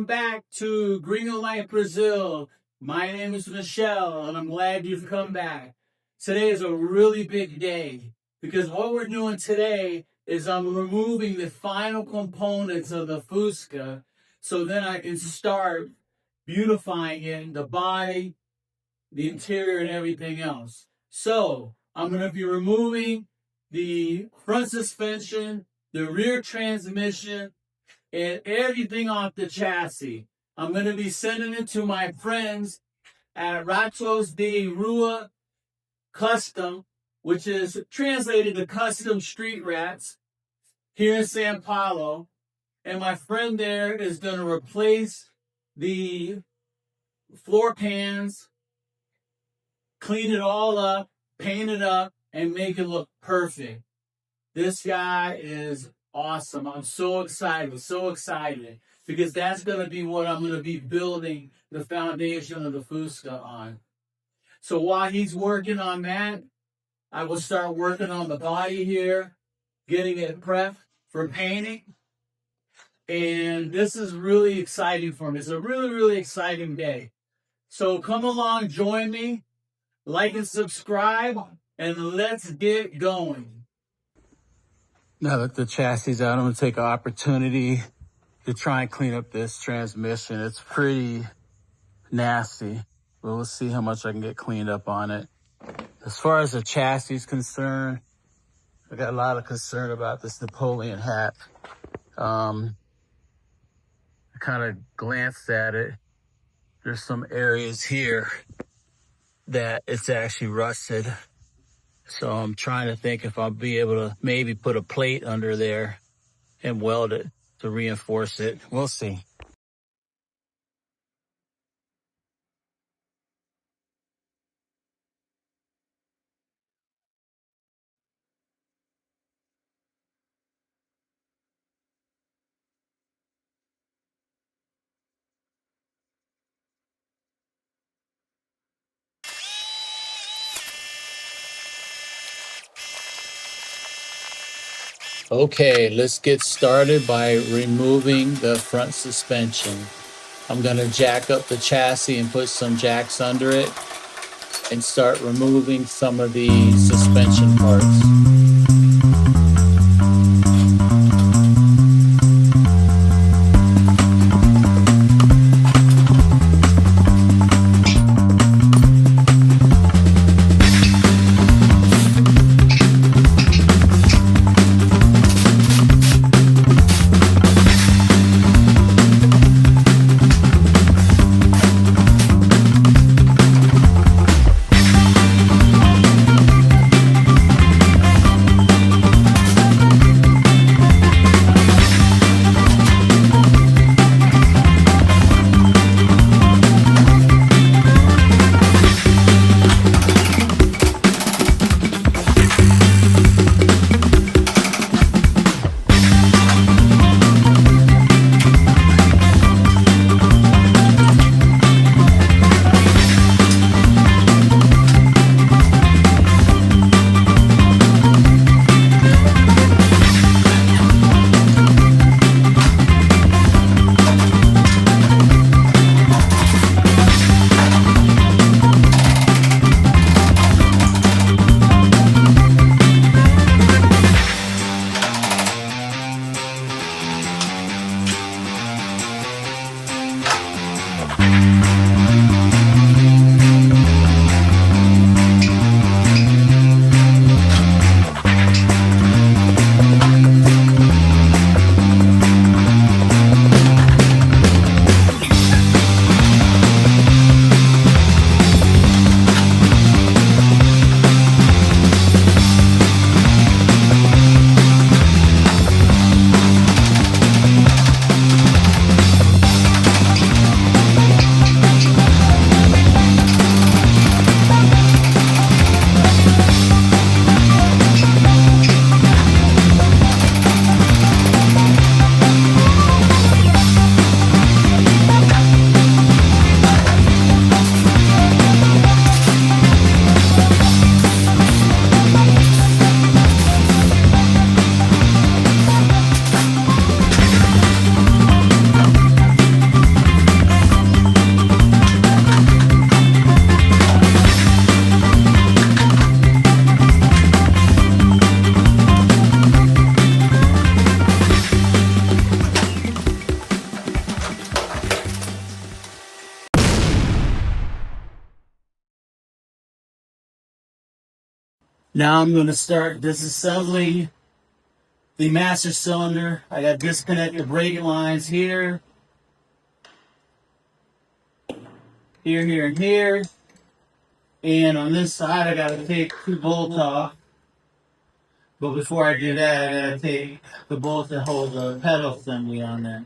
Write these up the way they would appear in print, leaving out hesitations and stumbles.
welcome back to Gringo Life Brazil. My name is Michelle, and I'm glad you've come back. Today is a really big day because what we're doing today is I'm removing the final components of the Fusca so then I can start beautifying it, the body, the interior, and everything else. So I'm going to be removing the front suspension, the rear transmission, and everything off the chassis. I'm going to be sending it to my friends at Ratos de Rua Custom, which is translated to Custom Street Rats, here in Sao Paulo. And my friend there is going to replace the floor pans, clean it all up, paint it up, and make it look perfect. This guy is awesome. I'm so excited, because that's going to be what I'm going to be building the foundation of the Fusca on. So while he's working on that, I will start working on the body here, getting it prepped for painting. And this is really exciting for me. It's a really, really exciting day. So come along, join me, like and subscribe, and let's get going. Now that the chassis is out, I'm going to take an opportunity to try and clean up this transmission. It's pretty nasty, but we'll see how much I can get cleaned up on it. As far as the chassis is concerned, I got a lot of concern about this Napoleon hat. I kind of glanced at it. There's some areas here that it's actually rusted. So I'm trying to think if I'll be able to maybe put a plate under there and weld it to reinforce it. We'll see. Okay, let's get started by removing the front suspension. I'm going to jack up the chassis and put some jacks under it and start removing some of the suspension parts. Now I'm going to start disassembling the master cylinder. I got to disconnect the braking lines here, here, and here. And on this side, I got to take 2 bolts off. But before I do that, I got to take the bolts that hold the pedal assembly on there.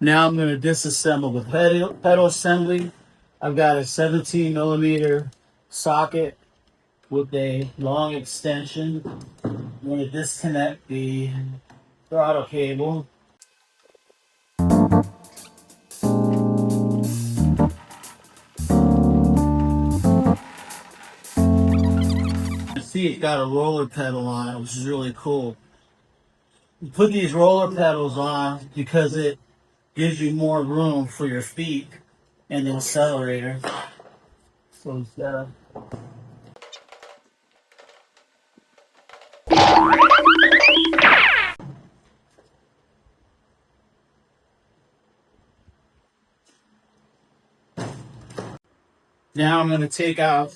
Now I'm going to disassemble the pedal assembly. I've got a 17mm socket with a long extension. I'm going to disconnect the throttle cable. You see it's got a roller pedal on it, which is really cool. You put these roller pedals on because it gives you more room for your feet and the accelerator. So instead of now I'm going to take out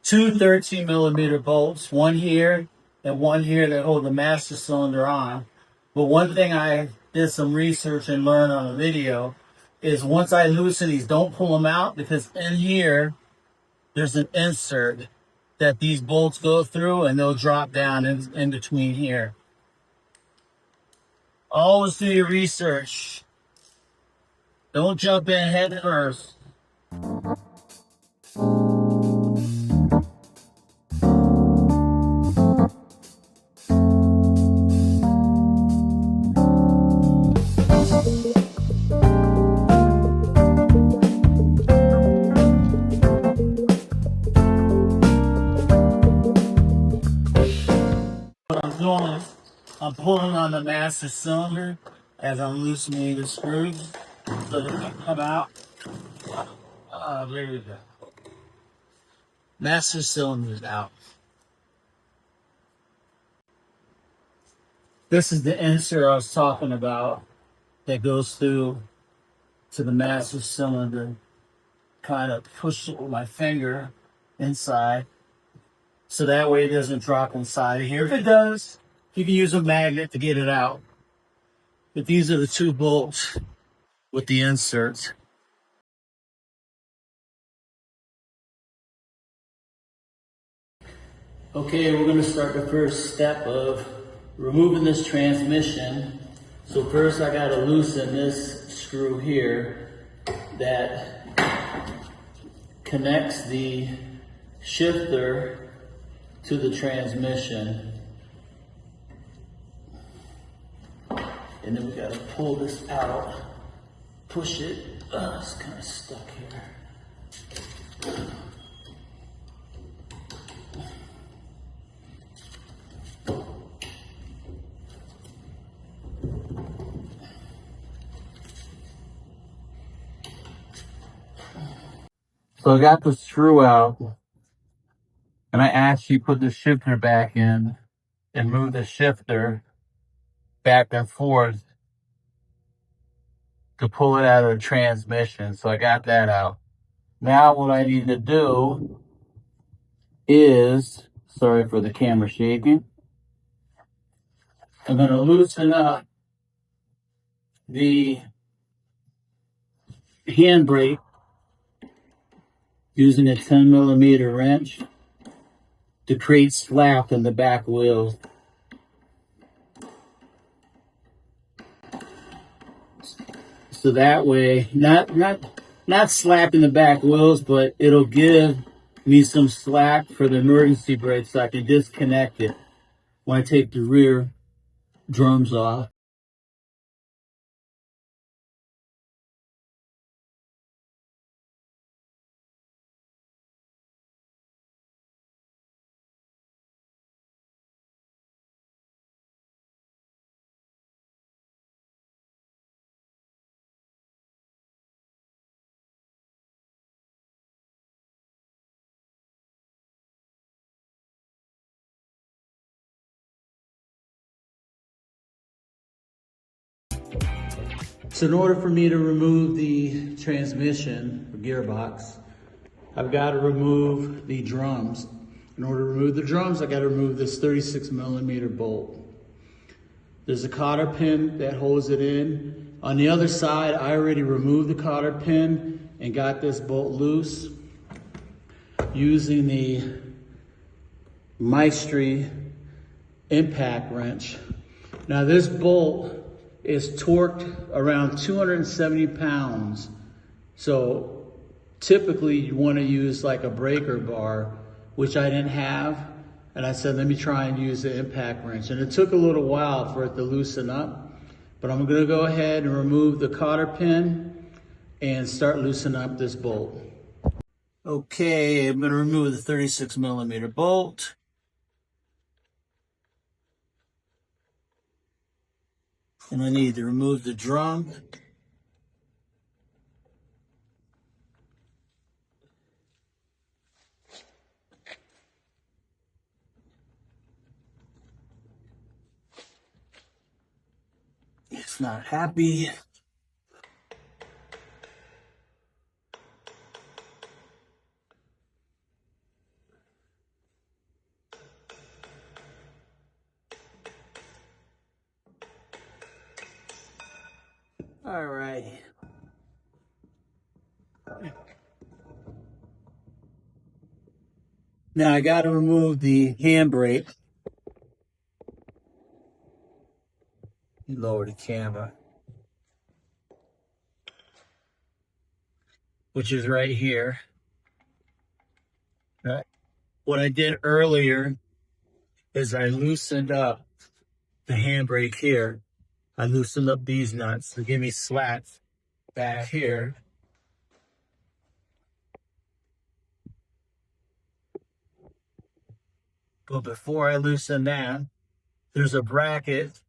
2 13mm bolts, one here and one here that hold the master cylinder on. But one thing I did some research and learned on a video is once I loosen these, don't pull them out, because in here there's an insert that these bolts go through and they'll drop down in between here. Always do your research. Don't jump in head first. What I'm doing is I'm pulling on the master cylinder as I'm loosening the screws so they can come out. There we go. Master cylinder's out. This is the insert I was talking about that goes through to the master cylinder. Kind of push it with my finger inside so that way it doesn't drop inside of here. If it does, you can use a magnet to get it out. But these are the 2 bolts with the inserts. Okay, we're going to start the first step of removing this transmission. So first I got to loosen this screw here that connects the shifter to the transmission. And then we got to pull this out, push it. It's kind of stuck here. So I got the screw out, and I actually put the shifter back in and moved the shifter back and forth to pull it out of the transmission. So I got that out. Now what I need to do is, sorry for the camera shaking, I'm going to loosen up the handbrake using a 10mm wrench to create slack in the back wheels. So that way, not slack in the back wheels, but it'll give me some slack for the emergency brake so I can disconnect it when I take the rear drums off. So in order for me to remove the transmission or gearbox, I've got to remove the drums. In order to remove the drums, I got to remove this 36mm bolt. There's a cotter pin that holds it in. On the other side, I already removed the cotter pin and got this bolt loose using the Maestri impact wrench. Now this bolt is torqued around 270 pounds. So typically you want to use like a breaker bar, which I didn't have. And I said, let me try and use the impact wrench. And it took a little while for it to loosen up, but I'm gonna go ahead and remove the cotter pin and start loosening up this bolt. Okay, I'm gonna remove the 36mm bolt. And I need to remove the drum. It's not happy. All right. Now I got to remove the handbrake. Lower the camera, which is right here. Right. What I did earlier is I loosened up the handbrake here. I loosened up these nuts to give me slack back here. But before I loosen that, there's a bracket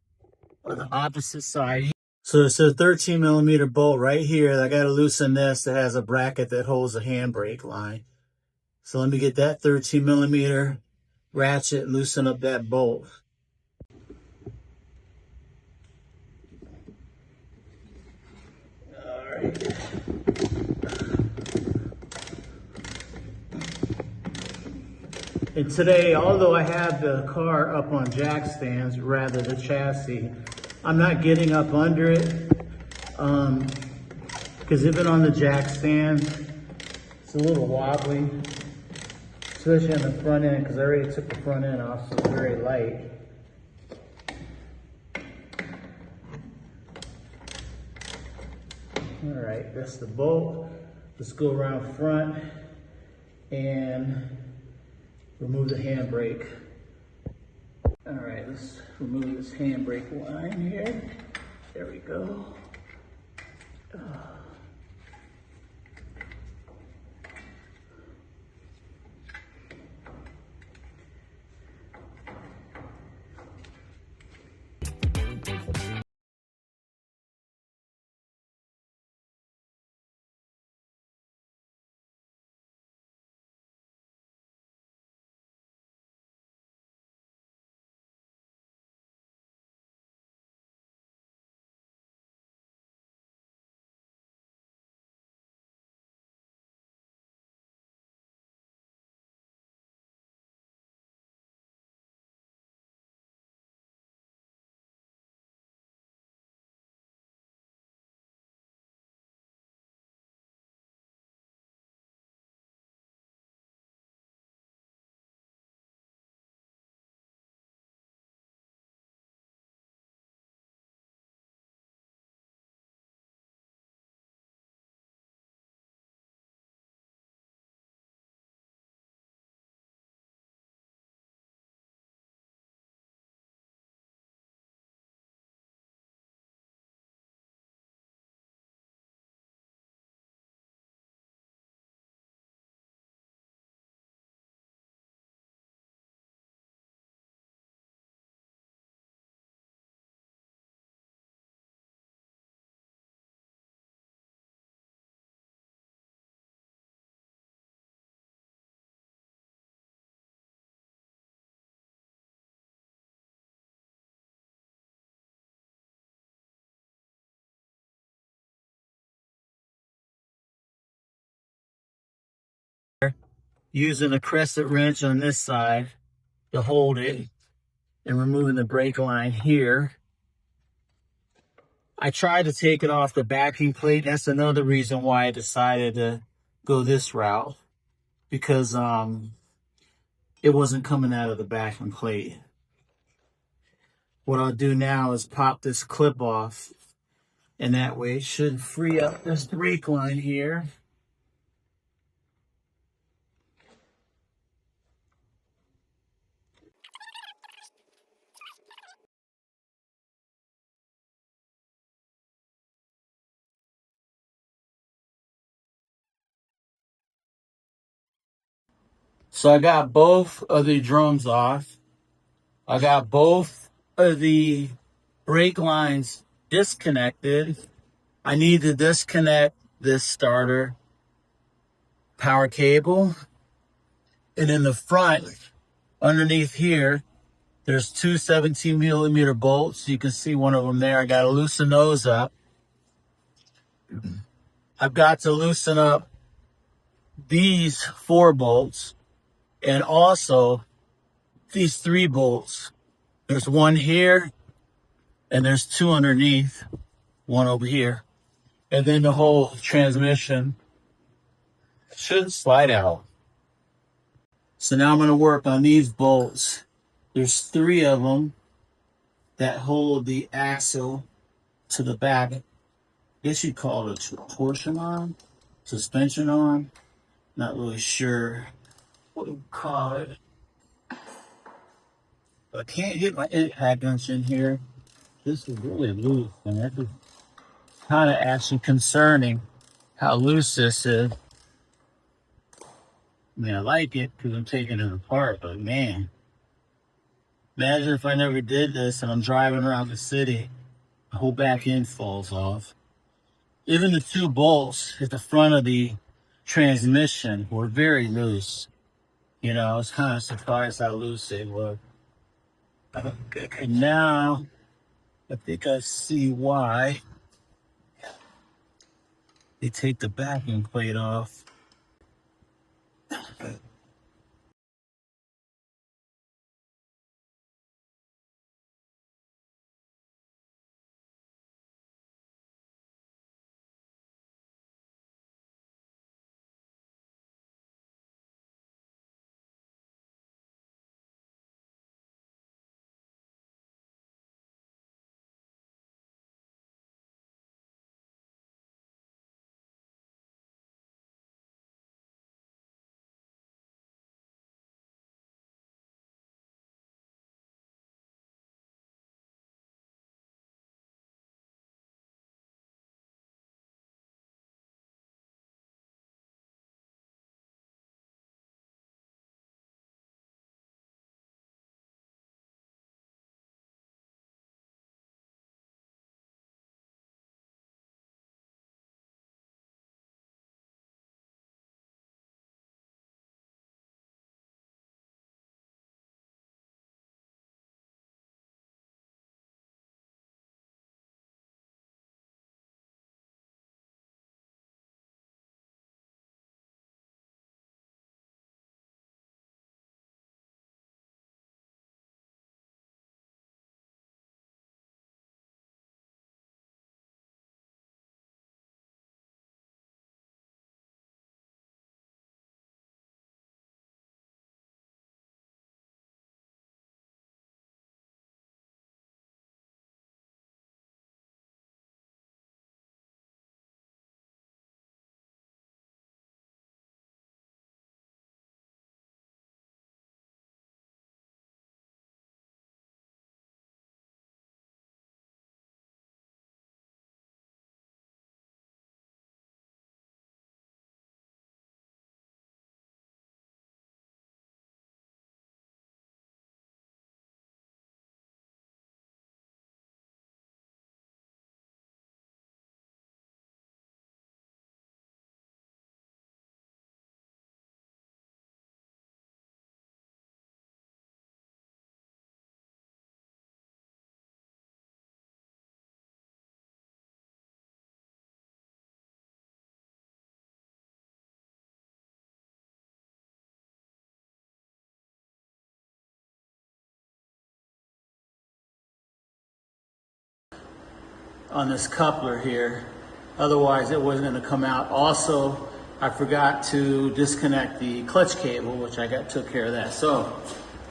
on the opposite side. So it's a 13mm bolt right here. I got to loosen this. That has a bracket that holds the handbrake line. So let me get that 13mm ratchet, loosen up that bolt. All right. And today, although I have the car up on jack stands, rather the chassis, I'm not getting up under it. Because even on the jack stand, it's a little wobbly, especially on the front end, because I already took the front end off, so it's very light. All right, that's the bolt. Let's go around front and remove the handbrake. All right, let's remove this handbrake line here. There we go. using a crescent wrench on this side to hold it and removing the brake line here. I tried to take it off the backing plate. That's another reason why I decided to go this route, because it wasn't coming out of the backing plate. What I'll do now is pop this clip off, and that way it should free up this brake line here. So I got both of the drums off. I got both of the brake lines disconnected. I need to disconnect this starter power cable. And in the front, underneath here, there's two 17mm bolts. You can see one of them there. I got to loosen those up. I've got to loosen up these 4 bolts and also these 3 bolts. There's one here and there's 2 underneath, one over here. And then the whole transmission should slide out. So now I'm going to work on these bolts. There's 3 of them that hold the axle to the back. I guess you'd call it a torsion arm, suspension arm. Not really sure what you call it. But I can't get my impact wrench in here. This is really loose, and that's kind of actually concerning how loose this is. I mean, I like it because I'm taking it apart, but man, imagine if I never did this and I'm driving around the city, the whole back end falls off. Even the 2 bolts at the front of the transmission were very loose. You know, I was kind of surprised how loose they were. Okay, now I think I see why they take the backing plate off. on this coupler here. Otherwise, it wasn't going to come out. Also, I forgot to disconnect the clutch cable, which I took care of that. So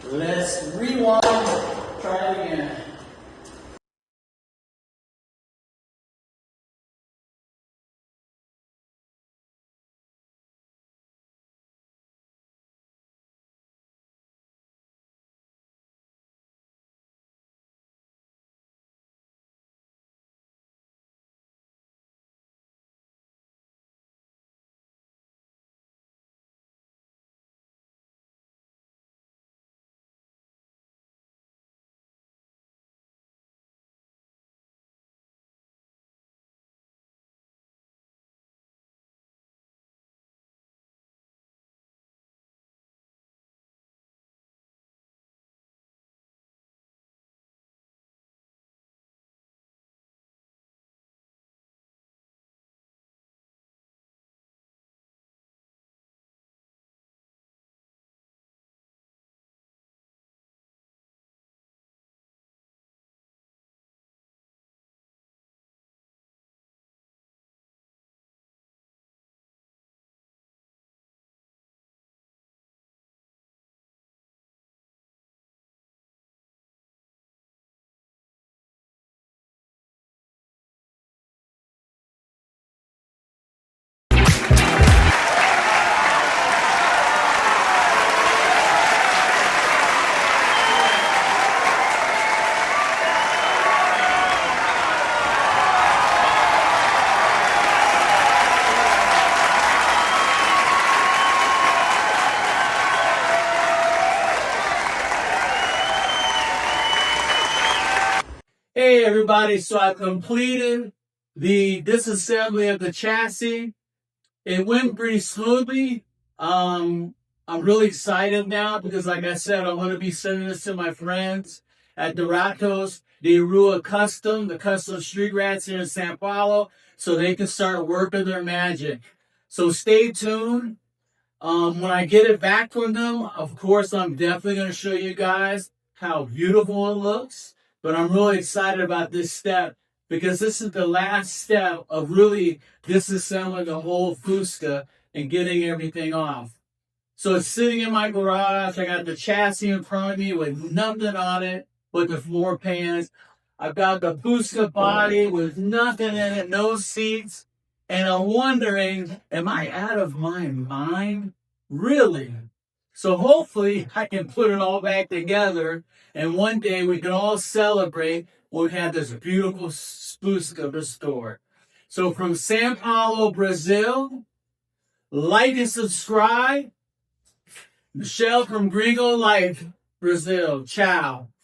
let's rewind, try it again. Hey everybody, so I completed the disassembly of the chassis. It went pretty smoothly. I'm really excited now because like I said, I'm going to be sending this to my friends at Doratos de Rua Custom, the custom street rats here in Sao Paulo, so they can start working their magic. So stay tuned. When I get it back from them, of course, I'm definitely going to show you guys how beautiful it looks. But I'm really excited about this step because this is the last step of really disassembling the whole Fusca and getting everything off. So it's sitting in my garage. I got the chassis in front of me with nothing on it but the floor pans. I've got the Fusca body with nothing in it, no seats. And I'm wondering, am I out of my mind? Really? So hopefully I can put it all back together and one day we can all celebrate when we have this beautiful Fusca restored. So from Sao Paulo, Brazil, like and subscribe. Michelle from Gringo Life Brazil. Ciao.